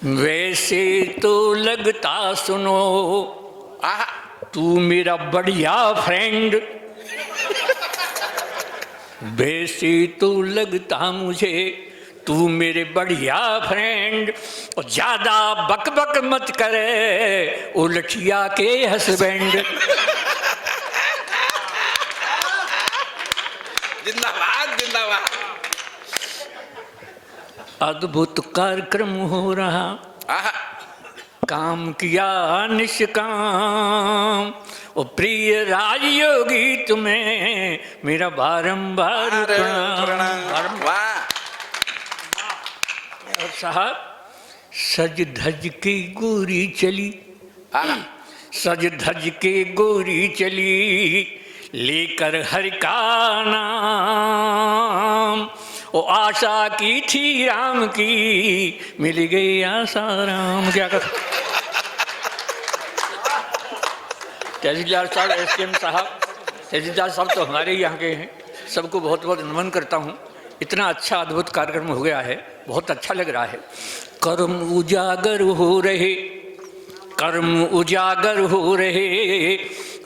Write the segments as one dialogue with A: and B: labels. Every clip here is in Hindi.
A: वैसे तो लगता सुनो तू मेरा बढ़िया फ्रेंड, वैसे तो लगता मुझे तू मेरे बढ़िया फ्रेंड, और ज्यादा बक बक मत करे ओ लठिया के हस्बैंड।
B: जिंदाबाद जिंदाबाद।
A: अद्भुत कार्यक्रम हो रहा, काम किया निष्काम, और प्रिय राजयोगी तुम्हें मेरा बारंबार प्रणाम। और साहब सज धज के गोरी चली, सज धज के गोरी चली, लेकर हर का नाम, ओ आशा की थी राम की, मिल गई आशा राम। क्या कर तहसीलदार साहब, एसडीएम साहब, तहसीलदार साहब तो हमारे ही यहाँ के हैं, सबको बहुत बहुत नमन करता हूँ। इतना अच्छा अद्भुत कार्यक्रम हो गया है, बहुत अच्छा लग रहा है। कर्म उजागर हो रहे, कर्म उजागर हो रहे,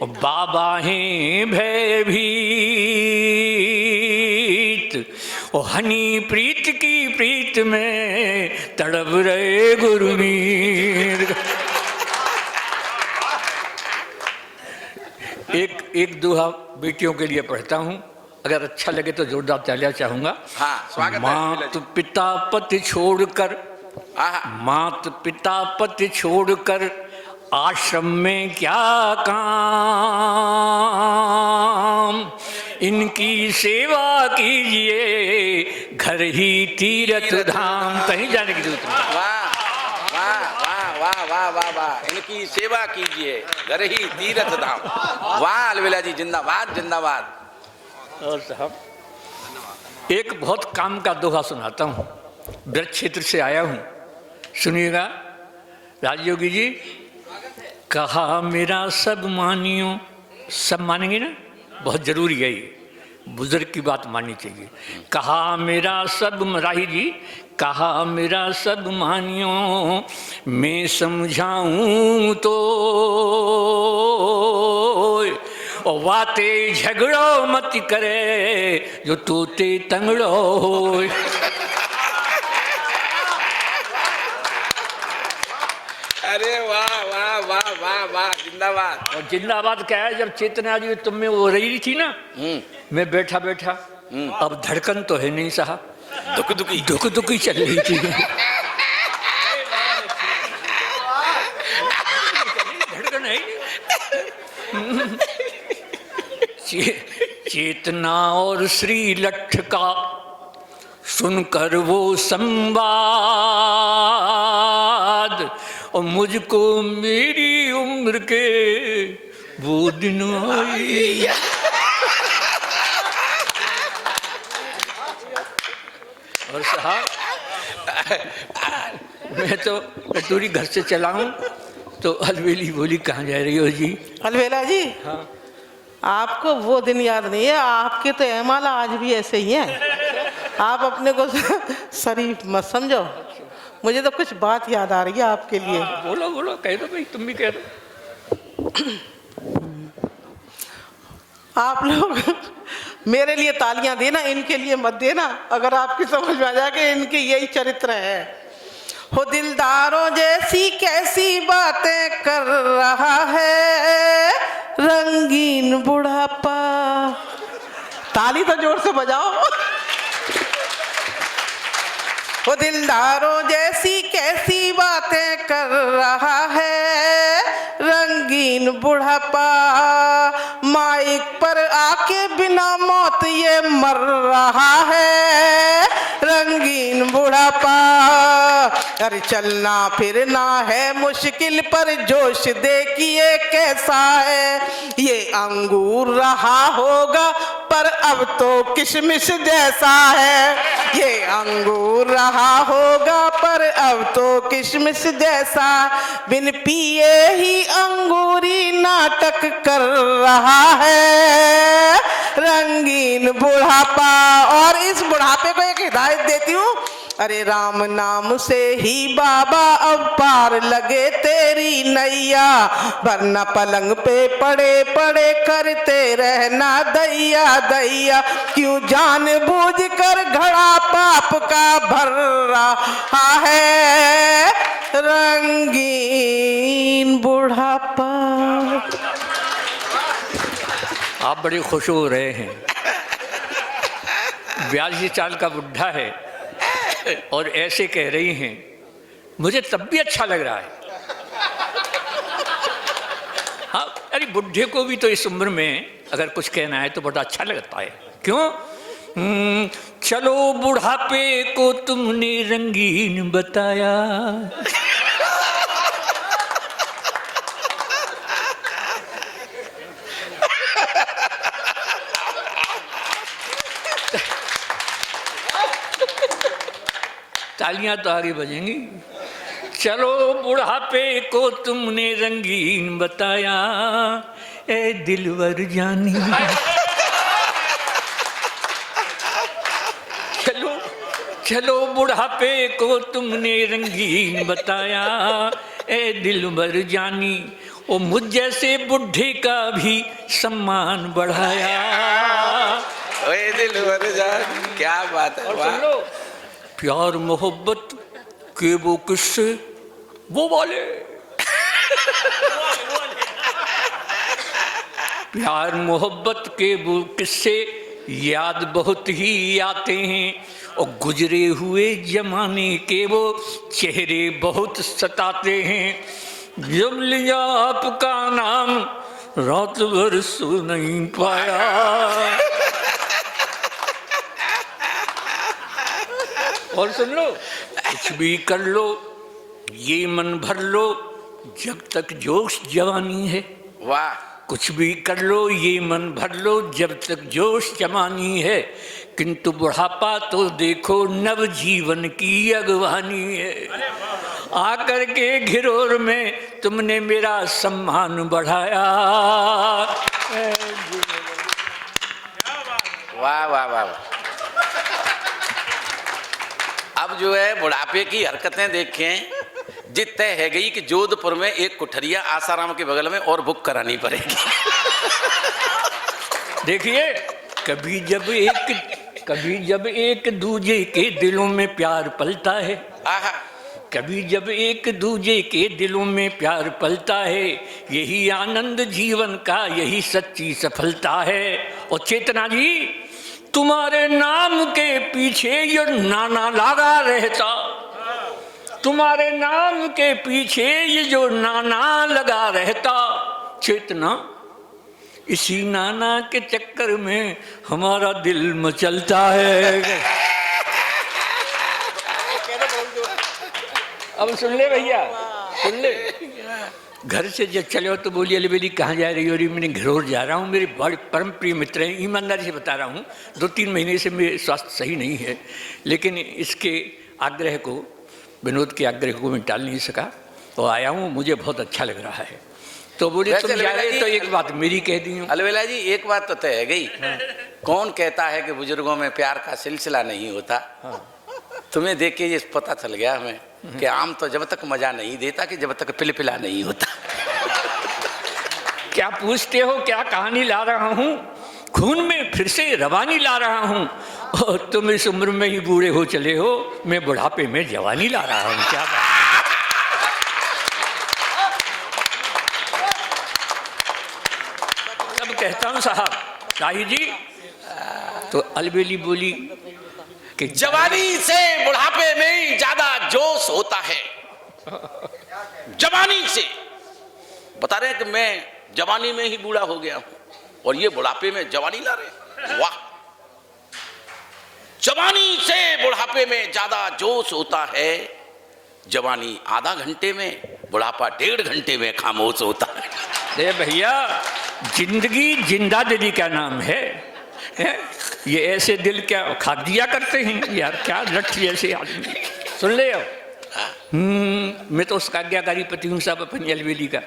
A: बाबा हैं भयभीत, ओ हनी प्रीत की प्रीत में तड़प रहे गुरुमीर। एक दोहा बेटियों के लिए पढ़ता हूँ, अगर अच्छा लगे तो जोरदार तालियां चाहूंगा।
B: स्वागत।
A: मात पिता पति छोड़कर, मात पिता पति छोड़कर आश्रम में क्या काम, इनकी सेवा कीजिए घर ही तीर्थ धाम। कहीं जाने की जरूरत नहीं।
B: वाह वाह वाह वाह वाह वाह वाह, इनकी सेवा कीजिए घर ही तीर्थ धाम। वाह अलवेला जी, जिंदाबाद जिंदाबाद।
A: और साहब एक बहुत काम का दोहा सुनाता हूँ, ब्रज क्षेत्र से आया हूँ, सुनिएगा। राजयोगी जी, कहा मेरा सब मानियो, सब मानेंगे ना, बहुत जरूरी है ये, बुजुर्ग की बात माननी चाहिए। कहा मेरा सब, राही जी, कहा मेरा सब मानियो, मैं समझाऊं तो, और वाते झगड़ो मत करे जो तोते तंगड़ो हो।
B: अरे वाह वाह वाह वाह वाह, जिंदाबाद।
A: और जिंदाबाद क्या है, जब चेतना जी तुम में वो रही थी ना, मैं बैठा बैठा, अब धड़कन तो है नहीं साहब,
B: दुख दुखी
A: दुख दुखी चल रही थी। धड़कन है चेतना और श्री लठ का सुनकर वो संवाद, और मुझको मेरी उम्र के वो दिन आई। और साहब मैं तो कटोरी घर से चला हूँ तो अलवेली बोली, कहाँ जा रही हो जी?
C: अलवेला जी,
A: हाँ,
C: आपको वो दिन याद नहीं है, आपके तो एमाला आज भी ऐसे ही हैं। आप अपने को शरीफ मत समझो। मुझे तो कुछ बात याद आ रही है आपके लिए।
A: बोलो बोलो, कह दो भाई, तुम भी कह दो।
C: आप लोग मेरे लिए तालियां देना, इनके लिए मत देना। अगर आपकी समझ में आ जाए कि इनके यही चरित्र है। हो दिलदारों जैसी कैसी बातें कर रहा है रंगीन बुढ़ापा। ताली तो जोर से बजाओ। वो दिलदारों जैसी कैसी बातें कर रहा है रंगीन बुढ़ापा। माइक पर आके बिना मौत ये मर रहा है रंगीन बुढ़ापा। अरे चलना फिरना है मुश्किल पर जोश देखिए कैसा है। ये अंगूर रहा होगा पर अब तो किशमिश जैसा है। ये अंगूर रहा होगा पर अब तो किशमिश जैसा। बिन पिए ही अंगूरी नाटक कर रहा है रंगीन बुढ़ापा। और इस बुढ़ापे को एक हिदायत देती हूँ, अरे राम नाम से ही बाबा अब पार लगे तेरी नैया, वरना पलंग पे पड़े पड़े करते रहना दैया दैया। क्यों जानबूझ कर घड़ा पाप का भर रहा है रंगीन बुढ़ापा।
A: आप बड़े खुश हो रहे हैं। 42 साल का बुढ़ा है और ऐसे कह रही हैं, मुझे तब भी अच्छा लग रहा है। हाँ, अरे बुढ़े को भी तो इस उम्र में अगर कुछ कहना है तो बड़ा अच्छा लगता है। क्यों? चलो बुढ़ापे को तुमने रंगीन बताया। तालियां तो आगे बजेंगी। चलो बुढ़ापे को तुमने रंगीन बताया, ए दिलवर जानी। चलो चलो बुढ़ापे को तुमने रंगीन बताया, ए दिलवर जानी। ओ मुझ जैसे बुढ़े का भी सम्मान बढ़ाया।
B: ओए दिलवर जानी, क्या बात है।
A: सुन लो, प्यार मोहब्बत के वो किस्से वो वाले। प्यार मोहब्बत के वो किस्से याद बहुत ही आते हैं, और गुजरे हुए जमाने के वो चेहरे बहुत सताते हैं। जब लिया आपका नाम रात भर सो नहीं पाया। और सुन लो, कुछ भी कर लो ये मन भर लो जब तक जोश जवानी है।
B: वाह।
A: कुछ भी कर लो ये मन भर लो जब तक जोश जवानी है, किंतु बुढ़ापा तो देखो नव जीवन की अगवानी है। आकर के घिरोर में तुमने मेरा सम्मान बढ़ाया।
B: वाह वाह वाह। अब जो है बुढ़ापे की हरकतें देखें, जित तय है गई कि जोधपुर में एक कुठरिया आसाराम के बगल में और बुक करानी पड़ेगी।
A: देखिए, कभी जब एक दूजे के दिलों में प्यार पलता है, कभी जब एक दूजे के दिलों में प्यार पलता है, यही आनंद जीवन का, यही सच्ची सफलता है। और चेतना जी, तुम्हारे नाम के पीछे ये नाना लगा रहता, तुम्हारे नाम के पीछे ये जो नाना लगा रहता। चेतना, इसी नाना के चक्कर में हमारा दिल मचलता है। अब सुन ले भैया, सुन ले। घर से जब चले हो तो बोली, अली बेली कहाँ जा रही हो? रही मैंने घरोर जा रहा हूँ, मेरे बड़े परम प्रिय मित्र हैं। ईमानदारी से बता रहा हूँ, 2-3 महीने से मेरे स्वास्थ्य सही नहीं है, लेकिन इसके आग्रह को, विनोद के आग्रह को मैं टाल नहीं सका, तो आया हूँ, मुझे बहुत अच्छा लग रहा है। तो बोली तुम जा रहे, तो एक बात मेरी कह दी हूँ।
B: अलवेला जी, एक बात तो तय है गई। कौन कहता है कि बुजुर्गों में प्यार का सिलसिला नहीं होता? तुम्हें देख के ये पता चल गया हमें कि आम तो जब तक मजा नहीं देता कि जब तक पिलपिला नहीं होता।
A: क्या पूछते हो, क्या कहानी ला रहा हूँ? खून में फिर से रवानी ला रहा हूँ, और तुम इस उम्र में ही बूढ़े हो चले हो, मैं बुढ़ापे में जवानी ला रहा हूँ। क्या बात। अब कहता हूँ साहब, शाही जी, तो अलबेली बोली कि
B: जवानी से बुढ़ापे में ज्यादा जोश होता है। जवानी से बता रहे हैं कि मैं जवानी में ही बूढ़ा हो गया हूं, और ये बुढ़ापे में जवानी ला रहे। वाह। जवानी से बुढ़ापे में ज्यादा जोश होता है। जवानी आधा घंटे में, बुढ़ापा 1.5 घंटे में खामोश होता है।
A: अरे भैया, जिंदगी जिंदा दिली का नाम है। ये ऐसे दिल क्या खा दिया करते हैं यार, क्या लठ जैसे आदमी। सुन ले अब, मैं तो उसका आज्ञाकारी पति हूँ साहब अपनी अलवेली का।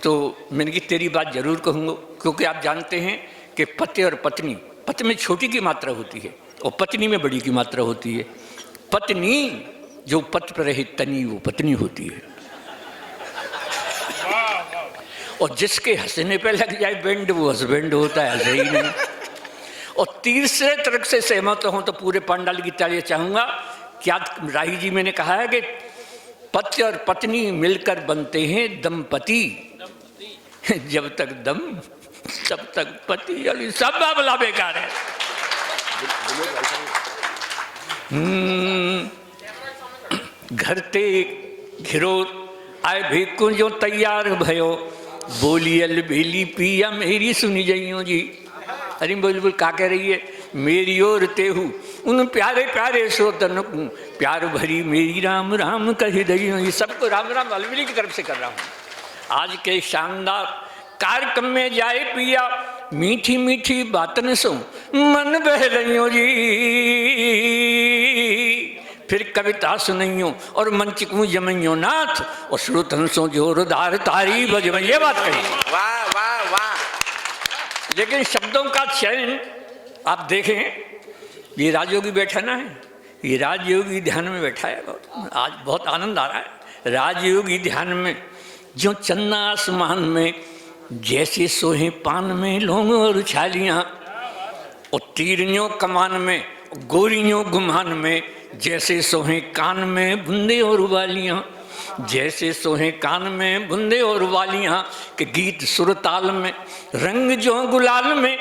A: तो मैंने कि तेरी बात जरूर कहूँगा, क्योंकि आप जानते हैं कि पति और पत्नी, पति में छोटी की मात्रा होती है और पत्नी में बड़ी की मात्रा होती है। पत्नी जो पति पर रहे तनी वो पत्नी होती है, और जिसके हंसने पे लग जाए बैंड वो हस्बैंड होता है, ऐसे ही नहीं। और तीसरे तर्क से सहमत हूं तो पूरे पंडाल की तालियां चाहूंगा। क्या राही जी मैंने कहा है कि पति और पत्नी मिलकर बनते हैं दंपति, जब तक दम तब तक पति, और सब बाबला बेकार है। घर ते घिरो आए भेकू जो तैयार भयो, बोली अलबेली पिया मेरी सुनी जइयो जी। अरे बुलबुल का कह रही है, मेरी ओर तेहू उन प्यारे प्यारे श्रोतन को प्यार भरी मेरी राम राम कही दइयो। ये सबको राम राम अलबेली की तरफ से कर रहा हूँ। आज के शानदार कार्यक्रम में जाए पिया मीठी मीठी बातन सो मन बह रही जी, फिर कविता सुनियो और मंच को जमइयो नाथ, और श्रोतन सो जोरदार तारी बजब। ये बात कही,
B: वाह वाह वाह।
A: लेकिन शब्दों का चयन आप देखें, ये राजयोगी बैठा ना है, ये राजयोगी ध्यान में बैठा है। आज बहुत आनंद आ रहा है। राजयोगी ध्यान में जो चन्ना आसमान में, जैसे सोहे पान में लौंग और छालियाँ, और तीरियों कमान में गोरियों गुमान में, जैसे सोहे कान में बूंदे और वालियाँ, जैसे सोहे कान में बूंदे और वालियाँ, के गीत सुरताल में रंग जो गुलाल में,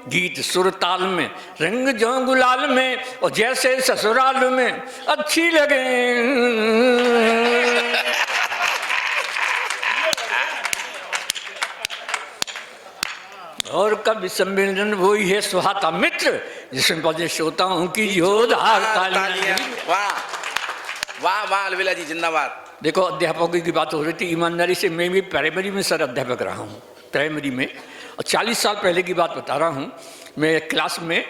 A: गीत सुरताल में रंग जो गुलाल में, और जैसे ससुराल में अच्छी लगे। और कभी सम्मेलन वही है सुहाता मित्र, जिसमें बजे श्रोताओं की जोरदार तालियां।
B: वाह वाह वाह अलबेला जी जिंदाबाद।
A: देखो अध्यापकों की बात हो रही थी, ईमानदारी से मैं भी प्राइमरी में सर अध्यापक रहा हूँ, प्राइमरी में, और 40 साल पहले की बात बता रहा हूँ। मैं क्लास में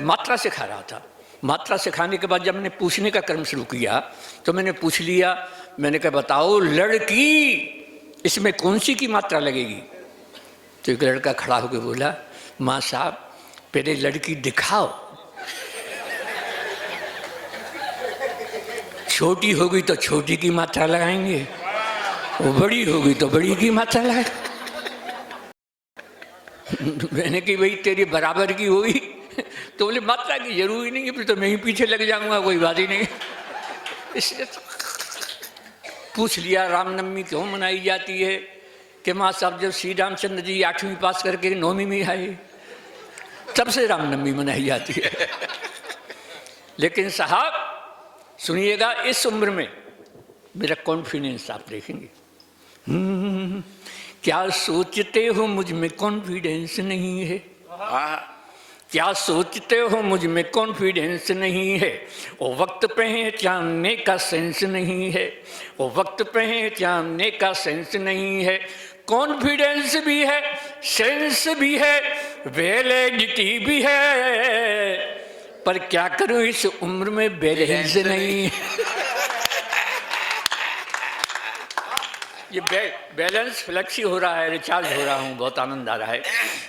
A: मात्रा सिखा रहा था। मात्रा सिखाने के बाद जब मैंने पूछने का क्रम शुरू किया तो मैंने पूछ लिया, मैंने कहा बताओ लड़की इसमें कौन सी की मात्रा लगेगी? तो एक लड़का खड़ा होकर बोला, माँ साहब पहले लड़की दिखाओ, छोटी होगी तो छोटी की मात्रा लगाएंगे, वो बड़ी होगी तो बड़ी की मात्रा लगाएंगे। मैंने कही भाई तेरी बराबर की होगी तो बोले मात्रा की जरूरी नहीं है, फिर तो मैं ही पीछे लग जाऊंगा, कोई बात ही नहीं। इसलिए पूछ लिया रामनवमी क्यों मनाई जाती है, कि माँ साहब जब श्री रामचंद्र जी 8वीं पास करके 9वीं में आए तब से रामनवमी मनाई जाती है। लेकिन साहब सुनिएगा, इस उम्र में मेरा कॉन्फिडेंस आप देखेंगे। क्या सोचते हो मुझ में कॉन्फिडेंस नहीं है? क्या सोचते हो मुझ में कॉन्फिडेंस नहीं है? वो वक्त पहचानने का सेंस नहीं है, वो वक्त पहचानने का सेंस नहीं है। कॉन्फिडेंस भी है, सेंस भी है, वैलिडिटी भी है, पर क्या करूं इस उम्र में बैलेंस नहीं है। ये बैलेंस फ्लेक्सी हो रहा है, रिचार्ज हो रहा हूँ, बहुत आनंद आ रहा है।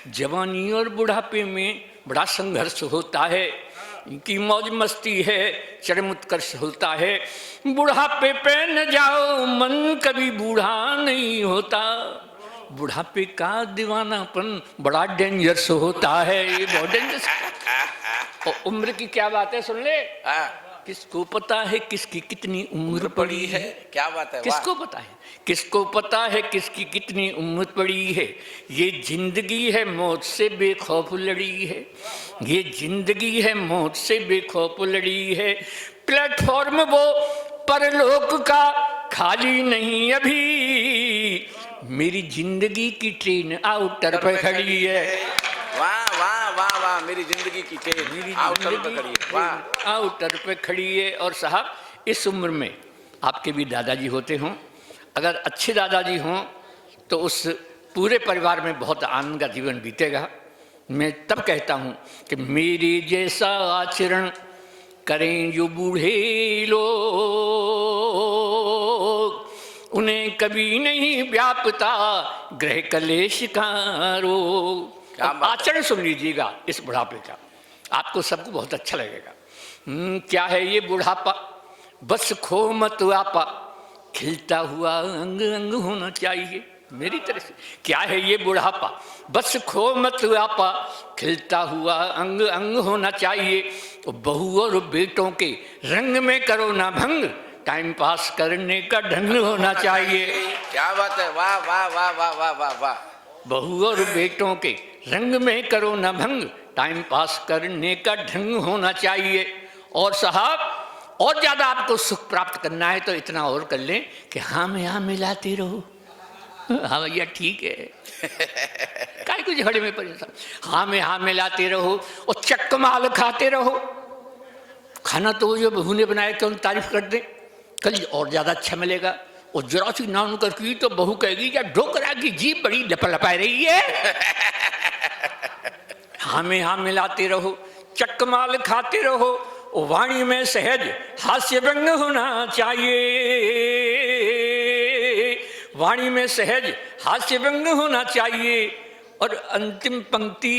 A: जवानी और बुढ़ापे में बड़ा संघर्ष होता है, इनकी मौज मस्ती है, चरम उत्कर्ष होता है। बुढ़ापे पे न जाओ, मन कभी बूढ़ा नहीं होता, बुढ़ापे का दीवानापन बड़ा डेंजरस होता है, ये बहुत डेंजरस। और उम्र की क्या बात है सुन ले, किसको पता है किसकी कितनी उम्र पड़ी है?
B: क्या बात है,
A: किसको पता है, किसको पता है किसकी कितनी उम्र पड़ी है? ये जिंदगी है मौत से बेखौफ लड़ी है, ये जिंदगी है मौत से बेखौफ लड़ी है। प्लेटफॉर्म वो परलोक का खाली नहीं अभी, मेरी जिंदगी की ट्रेन आउटर पे खड़ी है।
B: वाह वाह वाह वाह, मेरी जिंदगी की ट्रेन आउटर पे खड़ी है, वाह
A: आउटर पे खड़ी है। और साहब इस उम्र में आपके भी दादाजी होते हों, अगर अच्छे दादाजी हों तो उस पूरे परिवार में बहुत आनंद का जीवन बीतेगा। मैं तब कहता हूँ कि मेरे जैसा आचरण करें जो बूढ़े लोग, उन्हें कभी नहीं व्यापता ग्रह कलेश का रोग। आचरण सुन लीजिएगा इस बुढ़ापे का, आपको सबको बहुत अच्छा लगेगा। क्या है ये बुढ़ापा, बस खो मत आपा, खिलता हुआ अंग अंग होना चाहिए। मेरी तरह से, क्या है ये बुढ़ापा, बस खो मत आपा, खिलता हुआ अंग अंग होना चाहिए। तो बहू और बेटों के रंग में करो ना भंग, टाइम पास करने का ढंग होना चाहिए।
B: क्या बात है, वाह वाह वाह वाह वाह वाह वाह।
A: बहू और बेटों के रंग में करो ना भंग, टाइम पास करने का ढंग होना चाहिए। और साहब, और ज्यादा आपको सुख प्राप्त करना है तो इतना और कर लें कि हाँ में हाँ मिलाते रहो। हाँ भैया ठीक है, काय कुछ झगड़े में परेशान, हाँ में हाँ मिलाते रहो और चक्क माल खाते रहो। खाना तो जो बहू ने बनाया क्यों तारीफ कर दे, कल और ज्यादा अच्छा मिलेगा। और जरा सी ना उनकर की तो बहू कहेगी या ढोकरा की जीभ बड़ी लपा रही है। हाँ में हाँ मिलाते रहो, चक्क माल खाते रहो, वाणी में सहज हास्य व्यंग होना चाहिए। वाणी में सहज हास्य व्यंग होना चाहिए। और अंतिम पंक्ति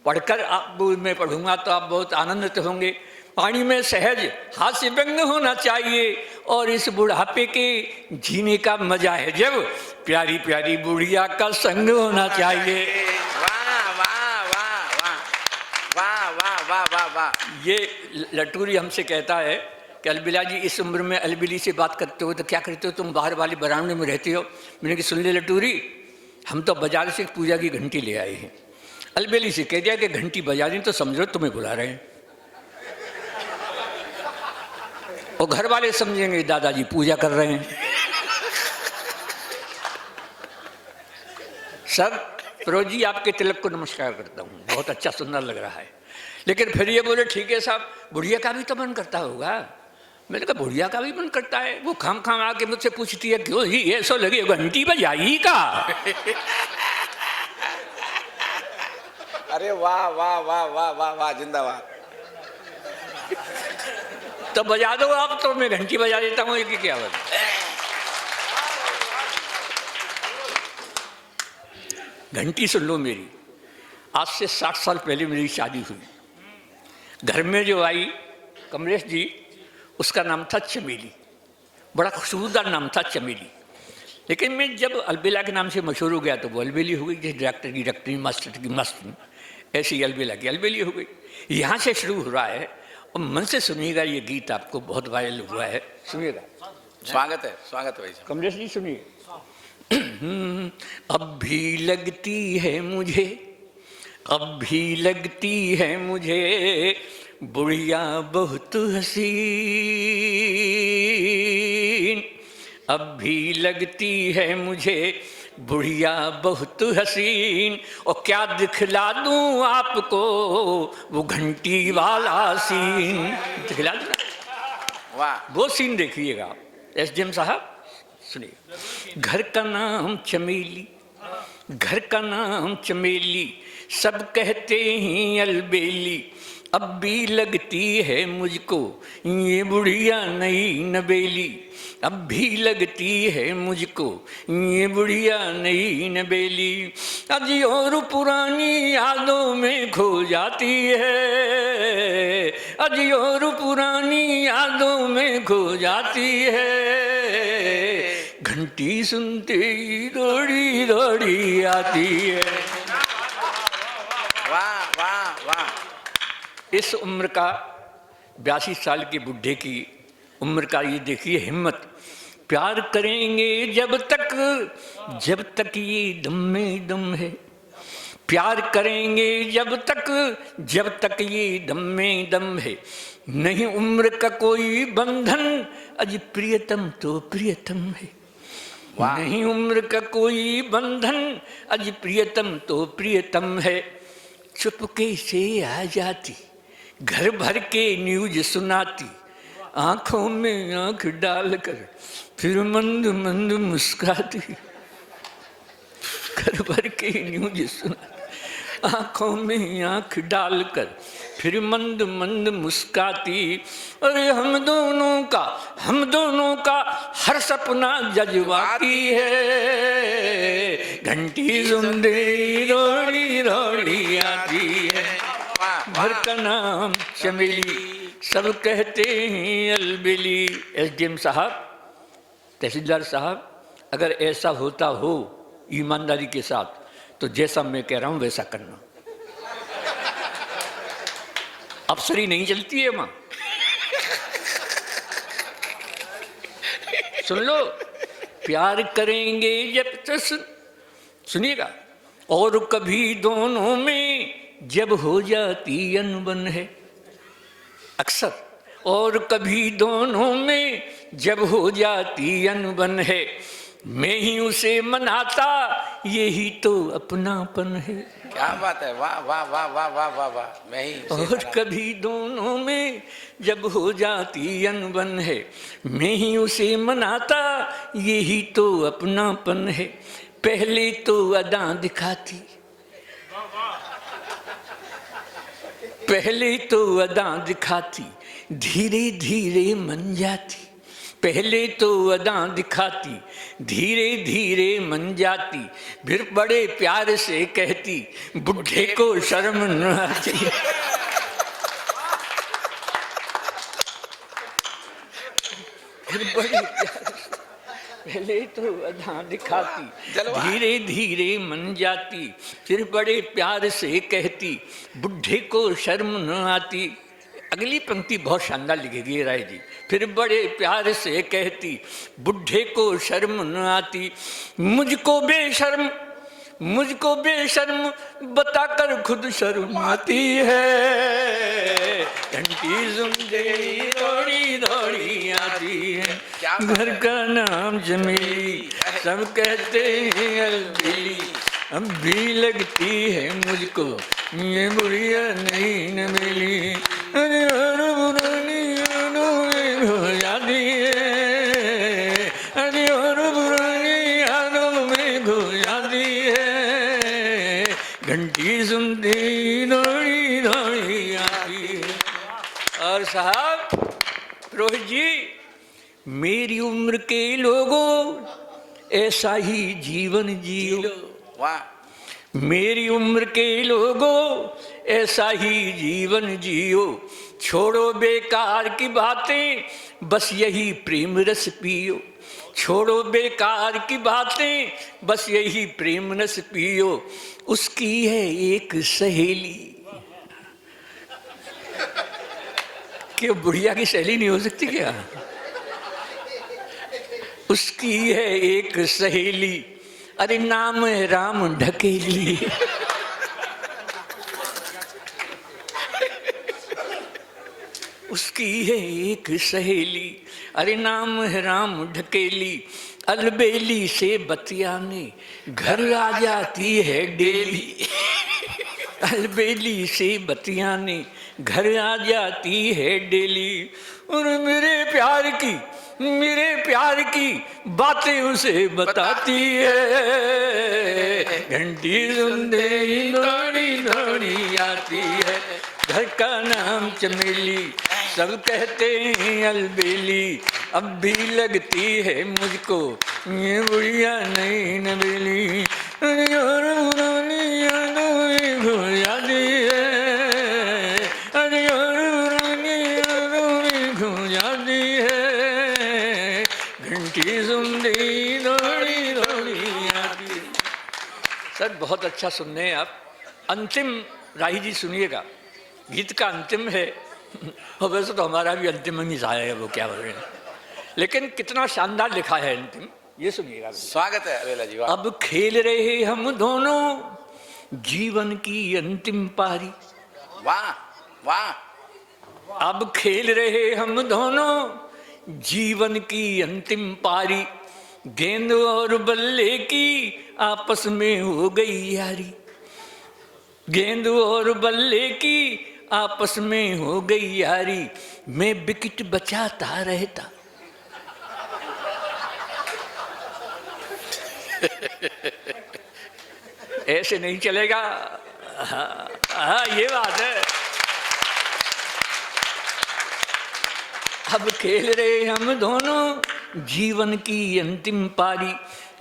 A: पढ़कर आप, मैं पढ़ूंगा तो आप बहुत आनंदित होंगे। वाणी में सहज हास्य व्यंग होना चाहिए। और इस बुढ़ापे के जीने का मजा है जब प्यारी प्यारी बुढ़िया का संग होना चाहिए।
B: वाह वाह वाह।
A: ये लटूरी हमसे कहता है कि अलबिला जी, इस उम्र में अलबिली से बात करते हो तो क्या करते हो, तुम बाहर वाले बरामदे में रहते हो। मैंने कहा सुन ले लटूरी, हम तो बाजार से पूजा की घंटी ले आए हैं। अलबेली से कह दिया कि घंटी बजा दें तो समझो तुम्हें बुला रहे हैं। और घर वाले समझेंगे दादाजी पूजा कर रहे हैं। सर फिरोजी, आपके तिलक को नमस्कार करता हूँ, बहुत अच्छा सुंदर लग रहा है। लेकिन फिर ये बोले ठीक है साहब, बुढ़िया का भी तो मन करता होगा। मैंने कहा बुढ़िया का भी मन करता है। वो खाम खाम आके मुझसे पूछती है क्यों ही ऐसा लगे घंटी बजाई का।
B: अरे वाह वाह वाह वाह वाह वाह, जिंदाबाद।
A: तो बजा दो आप, तो मैं घंटी बजा देता हूँ। एक क्या बात, घंटी सुन लो मेरी। आज से 60 साल पहले मेरी शादी हुई। घर में जो आई कमलेश जी, उसका नाम था चमेली, बड़ा खुशबूदार नाम था चमेली। लेकिन मैं जब अलबेला के नाम से मशहूर हो गया तो वो अलबेली हो गई। जैसे डॉक्टर की डॉक्टरी, मास्टर की मास्टरी, ऐसी ही अलबेला की अलबेली हो गई। यहाँ से शुरू हो रहा है। और मन से सुनिएगा, ये गीत आपको बहुत वायरल हुआ है, सुनिएगा।
B: स्वागत है, स्वागत है भाई साहब।
A: कमलेश जी सुनिए। अब भी लगती है मुझे, अब भी लगती है मुझे बुढ़िया बहुत हसीन। अब भी लगती है मुझे बुढ़िया बहुत हसीन। और क्या दिखला दूं आपको वो घंटी वाला सीन, दिखला दूं।
B: वाह,
A: वो सीन देखिएगा आप। SDM साहब सुनिए। घर का नाम चमेली, घर का नाम चमेली, सब कहते हैं अलबेली। अब भी लगती है मुझको ये बुढ़िया नई नबेली। अब भी लगती है मुझको ये बुढ़िया नई नबेली। अजी और पुरानी यादों में खो जाती है, अजी और पुरानी यादों में खो जाती है। घंटी सुनते ही दौड़ी दौड़ी आती है।
B: वाह वाह वाह।
A: इस उम्र का 82 साल के बुढ़े की उम्र का ये देखिए हिम्मत। प्यार करेंगे जब तक ये दम में दम है। प्यार करेंगे जब तक ये दम में दम है। नहीं उम्र का कोई बंधन, अजी प्रियतम तो प्रियतम है। नहीं उम्र का कोई बंधन, अजी प्रियतम तो प्रियतम है। चुपके से आ जाती, घर भर के न्यूज सुनाती, आंखों में आंख डालकर फिर मंद मंद मुस्कुराती। घर भर के न्यूज सुनाती, आंखों में आंख डालकर फिर मंद मंद मुस्कुराती। अरे हम दोनों का हर सपना जज्बाती है। घंटी सुनते रोड़ी रोड़ी आती है। घर का नाम चमेली, सब कहते हैं अलबेली। एसडीएम साहब, तहसीलदार साहब, अगर ऐसा होता हो ईमानदारी के साथ तो जैसा मैं कह रहा हूं वैसा करना। अफसरी नहीं चलती है वहां। सुन लो, प्यार करेंगे जब तो सुनिएगा। और कभी दोनों में जब हो जाती अनबन है, अक्सर, और कभी दोनों में जब हो जाती अनबन है, मैं ही उसे मनाता, यही तो अपनापन है।
B: क्या बात है, वाह वाह वाह वाह वाह वाह वाह। मैं ही
A: और कभी दोनों में जब हो जाती अनबन है, मैं ही उसे मनाता, यही तो अपनापन है। पहले तो अदा दिखाती, पहले तो अदा दिखाती, धीरे धीरे मन जाती। पहले तो अदा दिखाती, धीरे धीरे मन जाती, फिर बड़े प्यार से कहती, बुढ़े को शर्म न आती। फिर बड़े प्यार से, पहले तो अदा दिखाती, धीरे धीरे मन जाती, फिर बड़े प्यार से कहती, बुढ़े को शर्म न आती। अगली पंक्ति बहुत शानदार लिखेगी राय जी। फिर बड़े प्यार से कहती, बुढ़े को शर्म न आती, मुझको बेशर्म बताकर खुद शर्म आती है। घंटी सुनते दौड़ी दौड़ी आती है, घर का नाम चमेली, सब कहते हैं अलबेली। अब भी लगती है मुझको ये बुढ़िया नहीं न मिली। अरे और पुरानी यादों में खो जाती है, अरे और पुरानी यादों में खो जाती है। घंटी सुनती दौड़ी दौड़ी आती है। और साहब रोहित जी, मेरी उम्र के लोगों ऐसा ही जीवन जियो।
B: वाह।
A: मेरी उम्र के लोगों ऐसा ही जीवन जियो, छोड़ो बेकार की बातें, बस यही प्रेम रस पियो। छोड़ो बेकार की बातें, बस यही प्रेम रस पियो। उसकी है एक सहेली। क्यों बुढ़िया की सहेली नहीं हो सकती क्या? उसकी है एक सहेली, अरे नाम है राम ढकेली। उसकी है एक सहेली, अरे नाम है राम ढकेली। अलबेली से बतियाने घर आ जाती है डेली। अलबेली से बतियाने घर आ जाती है डेली। और मेरे प्यार की बातें उसे बताती है। घंटी सुनते ही दौड़ी दौड़ी आती है, घर का नाम चमेली, सब कहते हैं अलबेली। अब भी लगती है मुझको ये बुढ़िया नहीं न मिली। और पुरानी यादों में खो जाती है, अरे और पुरानी यादों में खो जाती है। घंटी सुनती दौड़ी दौड़ी आती है। सर बहुत अच्छा सुन रहे हैं आप। अंतिम राही जी सुनिएगा, गीत का अंतिम है। और वैसे तो हमारा भी अंतिम ही आया है, वो क्या बोल रहे हैं, लेकिन कितना शानदार लिखा है अंतिम, ये सुनिएगा।
B: स्वागत है अबेला जी।
A: अब खेल रहे हम दोनों जीवन की अंतिम पारी।
B: वाह वाह।
A: अब खेल रहे हम दोनों जीवन की अंतिम पारी। गेंद और बल्ले की आपस में हो गई यारी। गेंद और बल्ले की आपस में हो गई यारी। मैं विकेट बचाता रहता। ऐसे नहीं चलेगा। हाँ ये बात है। अब खेल रहे हम दोनों जीवन की अंतिम पारी।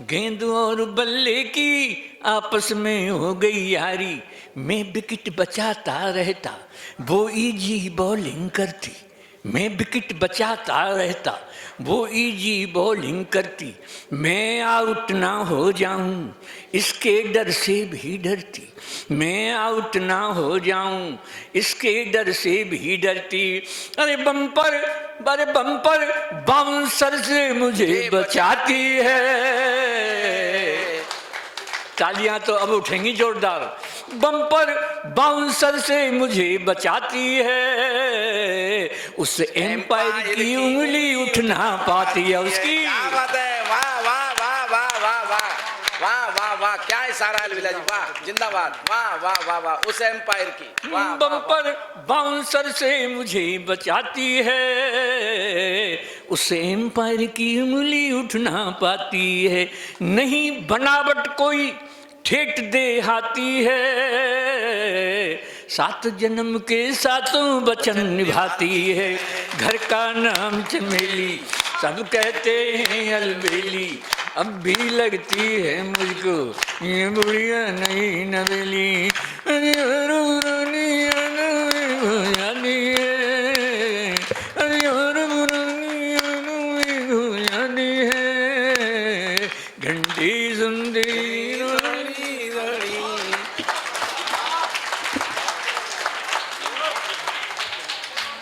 A: गेंद और बल्ले की आपस में हो गई यारी। मैं विकेट बचाता रहता, वो इजी बॉलिंग करती। मैं विकेट बचाता रहता, वो इजी बॉलिंग करती, मैं आउट ना हो जाऊं इसके डर से भी डरती, मैं आउट ना हो जाऊं इसके डर से भी डरती। अरे बम्पर बाउंसर से मुझे बचाती है। तालियां तो अब उठेंगी जोरदार। बम्पर बाउंसर से मुझे बचाती है, उस एम्पायर की उंगली उठ ना पाती है उसकी।
B: क्या बात है, वाह वाह वाह वाह वाह वाह वाह वाह वाह, क्या इशारा है अलविदा जी, वाह जिंदाबाद, वाह वाह वाह वाह, उस एम्पायर की वाह।
A: बम्पर बाउंसर से मुझे बचाती है, उस एम्पायर की उंगली उठ ना पाती है। नहीं बनावट कोई ठेठ दे हाथी है, 7 जन्म के 7 वचन निभाती है। घर का नाम चमेली, सब कहते हैं अलबेली, अब भी लगती है मुझको ये बुढ़िया नहीं नवेली। घंटी सुंदरी